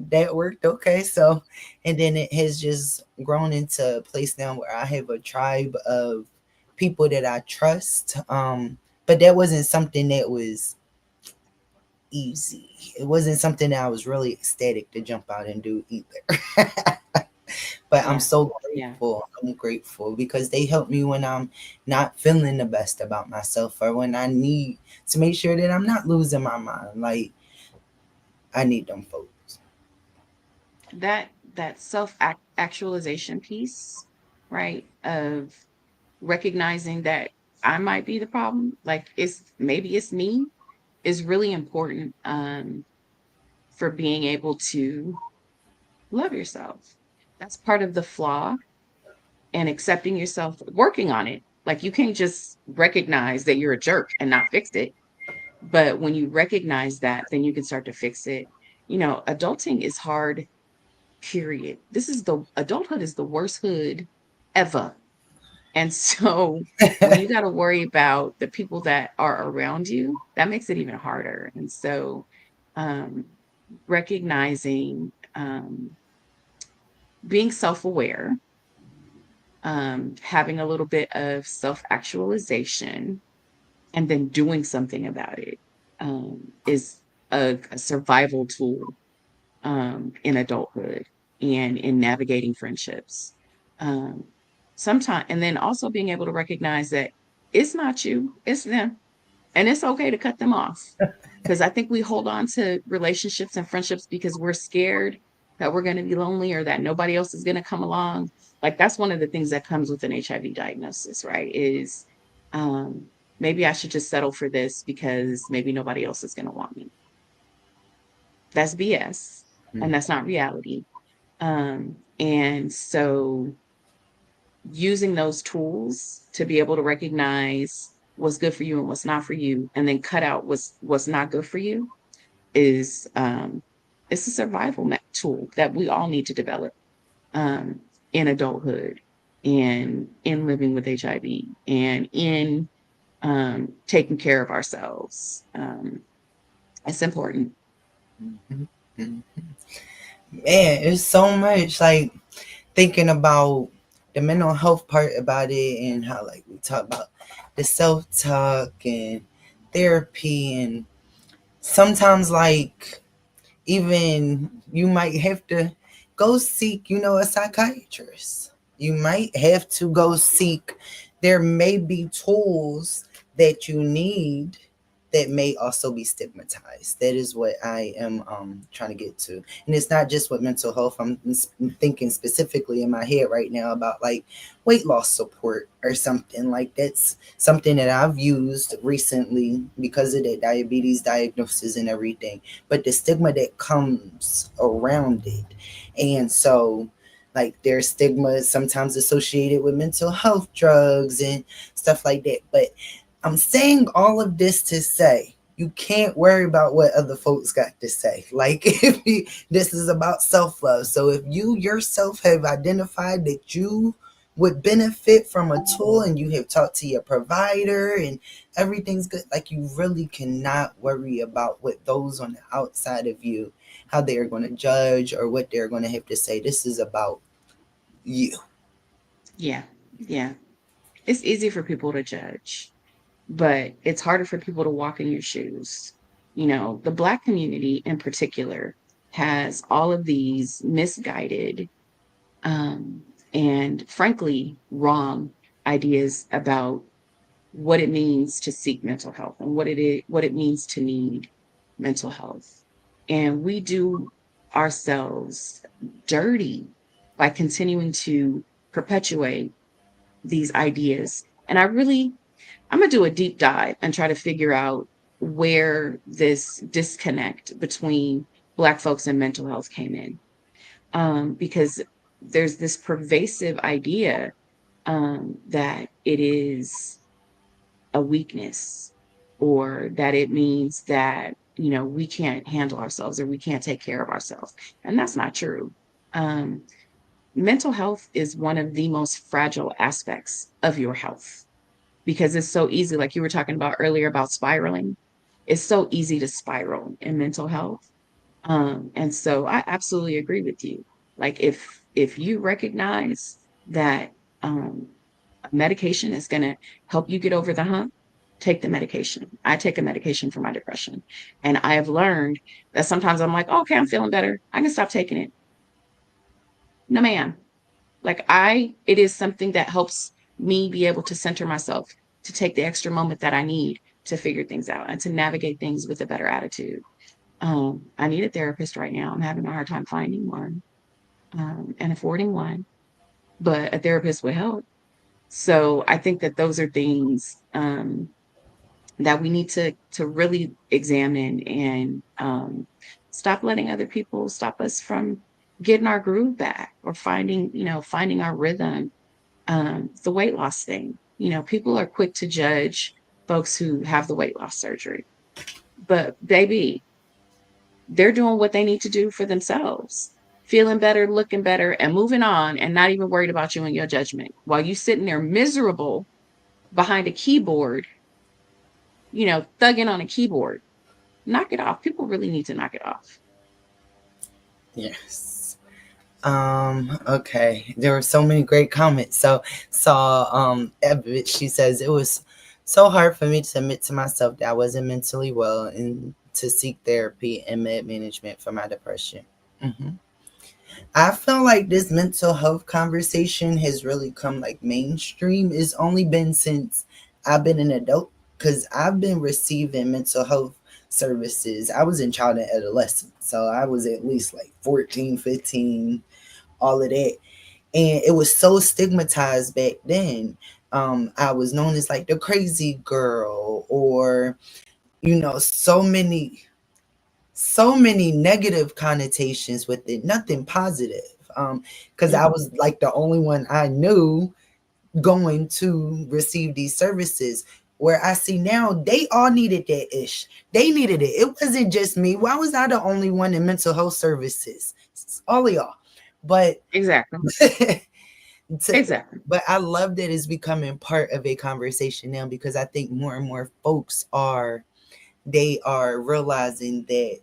that worked okay. So and then it has just grown into a place now where I have a tribe of people that I trust. But that wasn't something that was easy. It wasn't something that I was really ecstatic to jump out and do either. But I'm Yeah. so Yeah. grateful. I'm grateful because they help me when I'm not feeling the best about myself, or when I need to make sure that I'm not losing my mind. Like, I need them folks. That self actualization piece, right? Of recognizing that I might be the problem, like it's me, is really important for being able to love yourself. That's part of the flaw, and accepting yourself, working on it. Like you can't just recognize that you're a jerk and not fix it. But when you recognize that, then you can start to fix it. Adulting is hard, period. Adulthood is the worst hood ever. And so when you got to worry about the people that are around you, that makes it even harder. And so um, recognizing, being self aware, having a little bit of self actualization, and then doing something about it is a survival tool in adulthood and in navigating friendships. Um, Sometimes, and then also being able to recognize that it's not you, it's them, and it's okay to cut them off. Because I think we hold on to relationships and friendships because we're scared that we're going to be lonely or that nobody else is going to come along. Like that's one of the things that comes with an HIV diagnosis, right? Is um, maybe I should just settle for this because maybe nobody else is going to want me. That's BS, and that's not reality. And so using those tools to be able to recognize what's good for you and what's not for you, and then cut out what's not good for you, is it's a survival tool that we all need to develop um, in adulthood and in living with HIV and in taking care of ourselves. It's important. Mhm. Mhm. Man, it's so much, like, thinking about the mental health part about it, and how, like, we talk about the self talk and therapy, and sometimes, like, even you might have to go seek, a psychiatrist. You might have to go seek. There may be tools that you need that may also be stigmatized. That is what I am trying to get to. And it's not just with mental health. I'm thinking specifically in my head right now about like weight loss support or something like that's something that I've used recently because of the diabetes diagnosis and everything. But the stigma that comes around it. And so like there's stigma sometimes associated with mental health drugs and stuff like that. But I'm saying all of this to say you can't worry about what other folks got to say. Like if you, this is about self-love. So if you yourself have identified that you would benefit from a tool and you have talked to your provider and everything's good, like you really cannot worry about what those on the outside of you, how they are going to judge or what they're going to have to say. This is about you. Yeah. Yeah. It's easy for people to judge, but it's harder for people to walk in your shoes. You know, the Black community in particular has all of these misguided um, and frankly wrong ideas about what it means to seek mental health and what it means to need mental health. And we do ourselves dirty by continuing to perpetuate these ideas. And I'm going to do a deep dive and try to figure out where this disconnect between Black folks and mental health came in. Because there's this pervasive idea that it is a weakness or that it means that, you know, we can't handle ourselves or we can't take care of ourselves. And that's not true. Um, Mental health is one of the most fragile aspects of your health because it's so easy, like you were talking about earlier about spiraling. It's so easy to spiral in mental health. And so I absolutely agree with you. Like if you recognize that medication is going to help you get over the hump, take the medication. I take a medication for my depression. And I have learned that sometimes I'm like, oh, okay, I'm feeling better. I can stop taking it. No, ma'am. It is something that helps me be able to center myself, to take the extra moment that I need to figure things out and to navigate things with a better attitude. I need a therapist right now. I'm having a hard time finding one and affording one, but a therapist would help. So I think that those are things that we need to really examine and stop letting other people stop us from getting our groove back or finding, you know, finding our rhythm. The weight loss thing, you know, people are quick to judge folks who have the weight loss surgery, but baby, they're doing what they need to do for themselves, feeling better, looking better, and moving on, and not even worried about you and your judgment. While you sitting there miserable behind a keyboard, you know, thugging on a keyboard. Knock it off. People really need to knock it off. Yes. Okay. There were so many great comments. So saw Ebbet, she says it was so hard for me to admit to myself that I wasn't mentally well and to seek therapy and med management for my depression. Hmm. I feel like this mental health conversation has really come like mainstream. It's only been since I've been an adult because I've been receiving mental health services. I was in child and adolescent, so I was at least like 14, 15, all of that. And it was so stigmatized back then. I was known as like the crazy girl, or so many negative connotations with it, nothing positive. Because I Mhm. was like the only one I knew going to receive these services. Where I see now, they all needed that ish. They needed it. It wasn't just me. Why was I the only one in mental health services? It's all of y'all. But Exactly. to, Exactly. but I love that it's becoming part of a conversation now because I think more and more folks are realizing that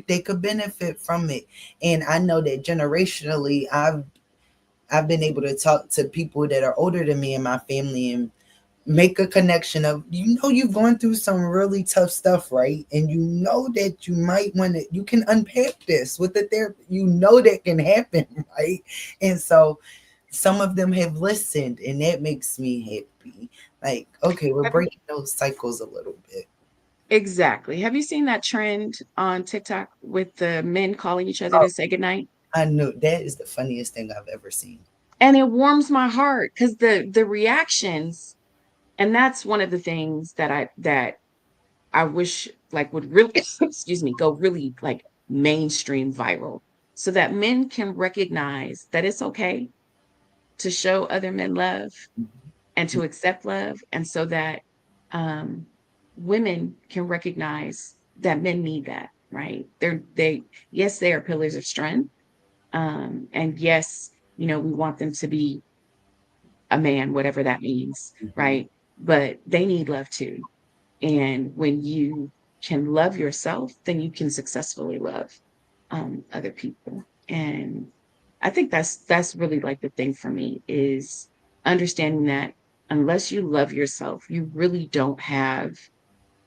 they could benefit from it. And I know that generationally I've been able to talk to people that are older than me in my family and make a connection of, you've gone through some really tough stuff, right? And you know that you might want to, you can unpack this with the therapy, that can happen. Right? And so some of them have listened, and that makes me happy. Like, okay, we're Have you- breaking those cycles a little bit. exactly. Have you seen that trend on TikTok with the men calling each other Oh, to say goodnight? I know that is the funniest thing I've ever seen. And it warms my heart because the reactions, and that's one of the things that I wish like would really excuse me, go really like mainstream viral so that men can recognize that it's okay to show other men love and to accept love, and so that um women can recognize that men need that, right? They yes, they are pillars of strength. And yes, we want them to be a man, whatever that means, Mhm. right? But they need love too. And when you can love yourself, then you can successfully love other people. And I think that's really like the thing for me is understanding that unless you love yourself, you really don't have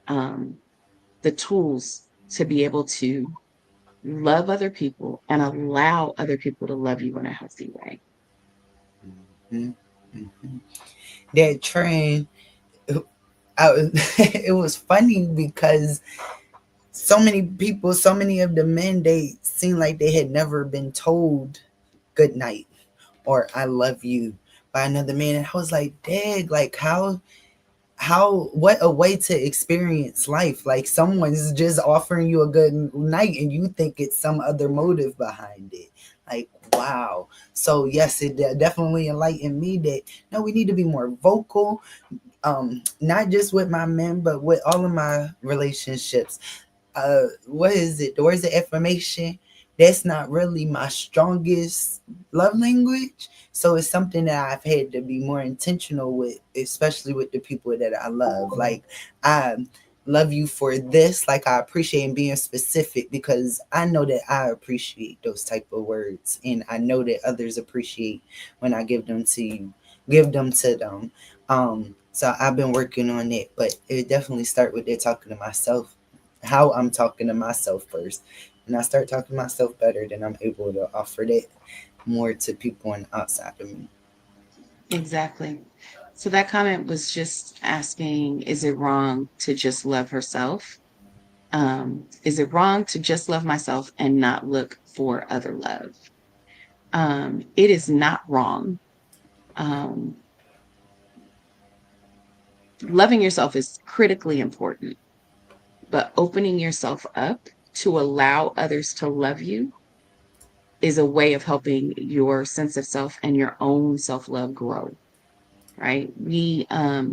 um, the tools to be able to love other people and allow other people to love you in a healthy way. Mhm. Mhm. That trend, it was funny because so many people, so many of the men, they seemed like they had never been told good night or I love you by another man. And I was like, dag, like what a way to experience life. Like someone's just offering you a good night and you think it's some other motive behind it. Like, wow. So yes, it definitely enlightened me that no, we need to be more vocal, not just with my men but with all of my relationships. What is it? The words of affirmation. That's not really my strongest love language. So it's something that I've had to be more intentional with, especially with the people that I love. Like, I love you for this. Like, I appreciate being specific because I know that I appreciate those type of words, and I know that others appreciate when I give them to you, give them to them. So I've been working on it, but it definitely start with that talking to myself, how I'm talking to myself first. And I start talking to myself better, then I'm able to offer that more to people on the outside of me. Exactly. So that comment was just asking, is it wrong to just love herself? Is it wrong to just love myself and not look for other love? It is not wrong. Um, Loving yourself is critically important, but opening yourself up to allow others to love you is a way of helping your sense of self and your own self-love grow, right? We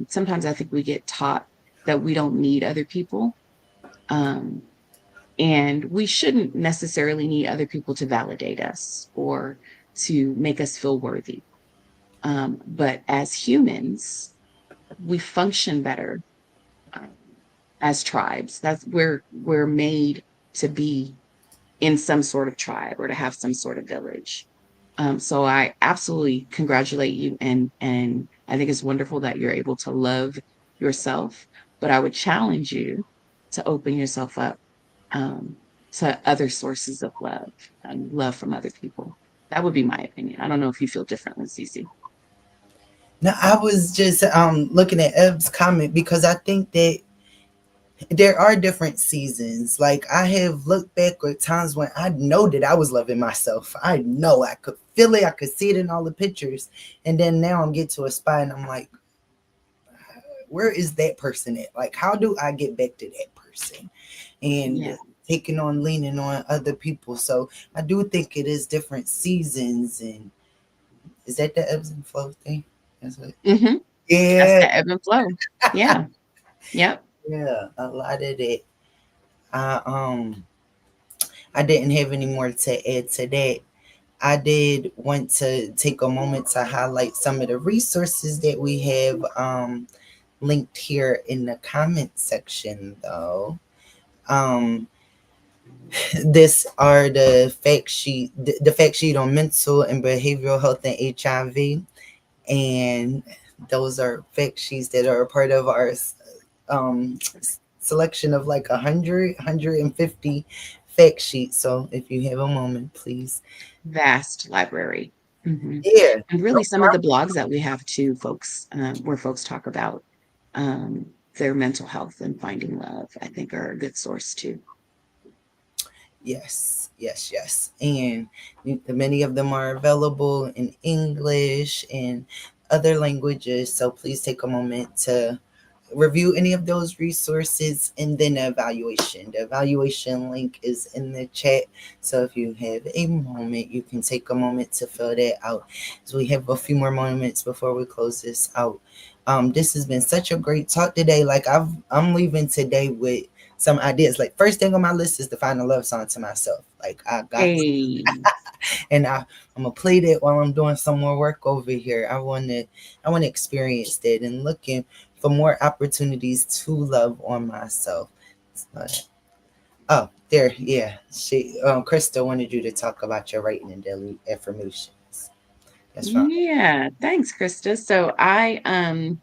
sometimes I think we get taught that we don't need other people. Um, and we shouldn't necessarily need other people to validate us or to make us feel worthy. But as humans, we function better um, as tribes. That's where we're made to be in some sort of tribe or to have some sort of village. So I absolutely congratulate you, and I think it's wonderful that you're able to love yourself. But I would challenge you to open yourself up um, to other sources of love and love from other people. That would be my opinion. I don't know if you feel differently, Cece. Now I was just looking at Eb's comment because I think that there are different seasons. Like I have looked back at times when I know that I was loving myself. I know I could feel it, I could see it in all the pictures. And then now I'm get to a spot and I'm like, where is that person at? Like how do I get back to that person? And Yeah. taking on leaning on other people. So I do think it is different seasons. And is that the ebbs and flow thing? That's what. Hmm. That's Yeah, the ebb and flow. Yeah. Yep. yeah, a lot of that. I I didn't have any more to add to that. I did want to take a moment to highlight some of the resources that we have linked here in the comment section, though. Um, this are the fact sheet on mental and behavioral health and HIV, and those are fact sheets that are a part of our um, selection of like 150 fact sheets. So if you have a moment, please. Vast library. Hmm. Yeah. And really, some of the blogs that we have too, folks, where folks talk about um, their mental health and finding love, I think are a good source too. Yes, yes, yes. And many of them are available in English and other languages. So please take a moment to review any of those resources, and then the evaluation. The evaluation link is in the chat. So if you have a moment, you can take a moment to fill that out. So we have a few more moments before we close this out. This has been such a great talk today. Like I'm leaving today with some ideas. Like first thing on my list is to find a love song to myself. Like I got, Hey, and I'm gonna play that while I'm doing some more work over here. I want to experience that and looking for more opportunities to love on myself. Oh, there, yeah. Krista wanted you to talk about your writing and daily affirmations. That's right. yeah, thanks, Krista. So I am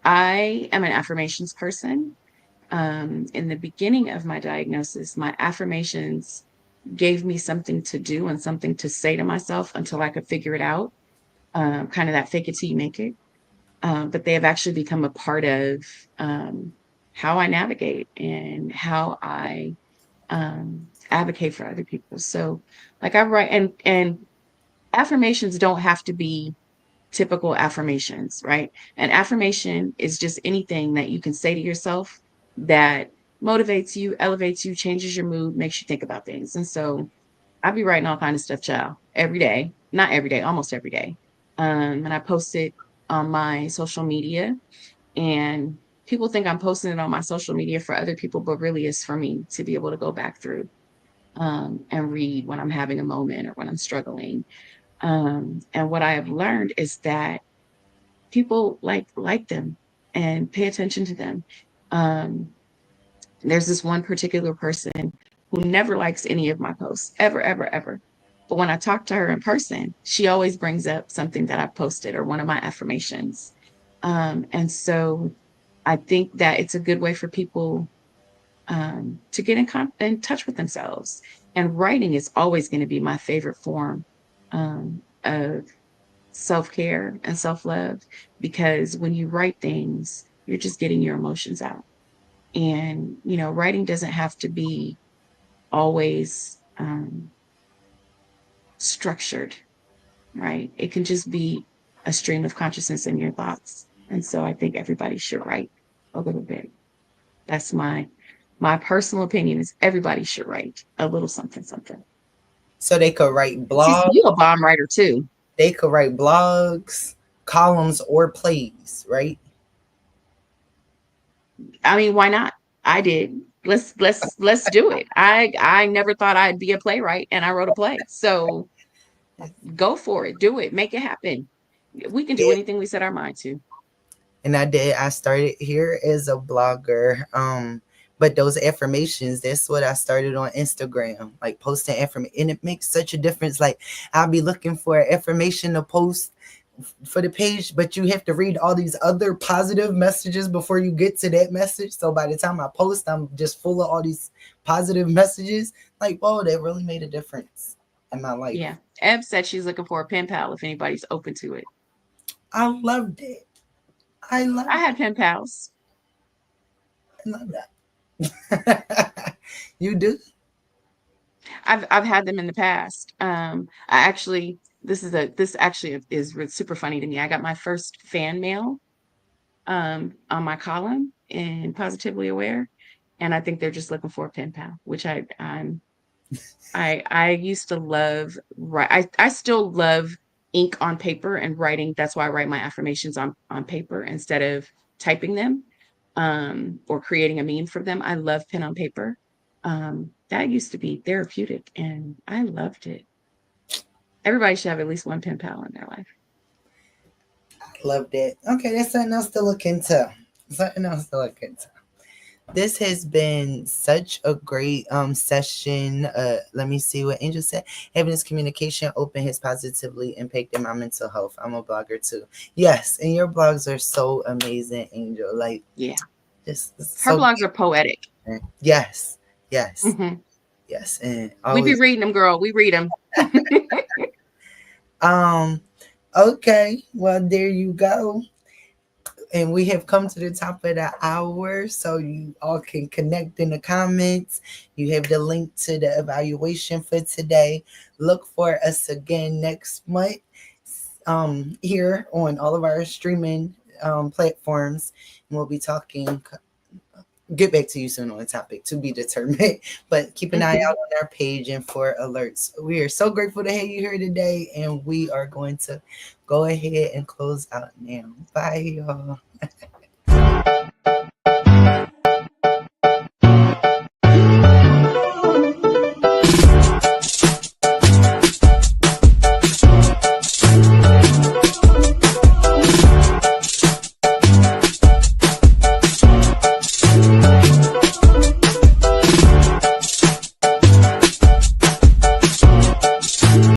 an affirmations person. In the beginning of my diagnosis, my affirmations gave me something to do and something to say to myself until I could figure it out. Kind of that fake it till you make it. But they have actually become a part of um, how I navigate and how I advocate for other people. So, like I write, and affirmations don't have to be typical affirmations, right? An affirmation is just anything that you can say to yourself that motivates you, elevates you, changes your mood, makes you think about things. And so I be writing all kind of stuff, child, every day. Not every day, almost every day. And I post it on my social media, and people think I'm posting it on my social media for other people, but really it's for me to be able to go back through and read when I'm having a moment or when I'm struggling. And what I have learned is that people like them and pay attention to them. Um, there's this one particular person who never likes any of my posts, ever, ever, ever. But when I talk to her in person, she always brings up something that I posted or one of my affirmations. And so I think that it's a good way for people to get in touch with themselves. And writing is always going to be my favorite form of self care and self love, because when you write things, you're just getting your emotions out. And, writing doesn't have to be always structured, right? It can just be a stream of consciousness in your thoughts. And so I think everybody should write a little bit. That's my personal opinion is everybody should write a little something, something. So they could write Cece, blogs. you a bomb writer too. They could write blogs, columns, or plays. Right. I mean, why not? I did. Let's do it. I never thought I'd be a playwright, and I wrote a play. So go for it. Do it. Make it happen. We can do Yeah. anything we set our mind to. And I did. I started here as a blogger. But those affirmations, that's what I started on Instagram, like posting affirmation, and it makes such a difference. Like I'll be looking for an affirmation to post for the page, but you have to read all these other positive messages before you get to that message. So by the time I post, I'm just full of all these positive messages. Like, whoa, that really made a difference in my life. Yeah. Eb said she's looking for a pen pal if anybody's open to it. I loved it. I I loved had pen pals. it. I love that. You do? I've had them in the past. I actually this actually is super funny to me. I got my first fan mail on my column in Positively Aware, and I think they're just looking for a pen pal, which I used to love. I still love ink on paper and writing. That's why I write my affirmations on paper instead of typing them or creating a meme for them. I love pen on paper. That used to be therapeutic, and I loved it. Everybody should have at least one pen pal in their life. I loved it. Okay, that's something else to look into. Something else to look into. This has been such a great session. Let me see what Angel said. Having this communication open has positively impacted my mental health. I'm a blogger too. Yes, and your blogs are so amazing, Angel. Like Yeah, just her so blogs are poetic. different. Yes, yes, Hmm. yes, and We be always. reading them, girl. We read them. Um, okay, well there you go. And we have come to the top of the hour, so you all can connect in the comments. You have the link to the evaluation for today. Look for us again next month, here on all of our streaming platforms. And we'll be talking, get back to you soon on the topic to be determined. But keep an eye Mm-hmm. out on our page and for alerts. We are so grateful to have you here today, and we are going to go ahead and close out now. Bye, y'all.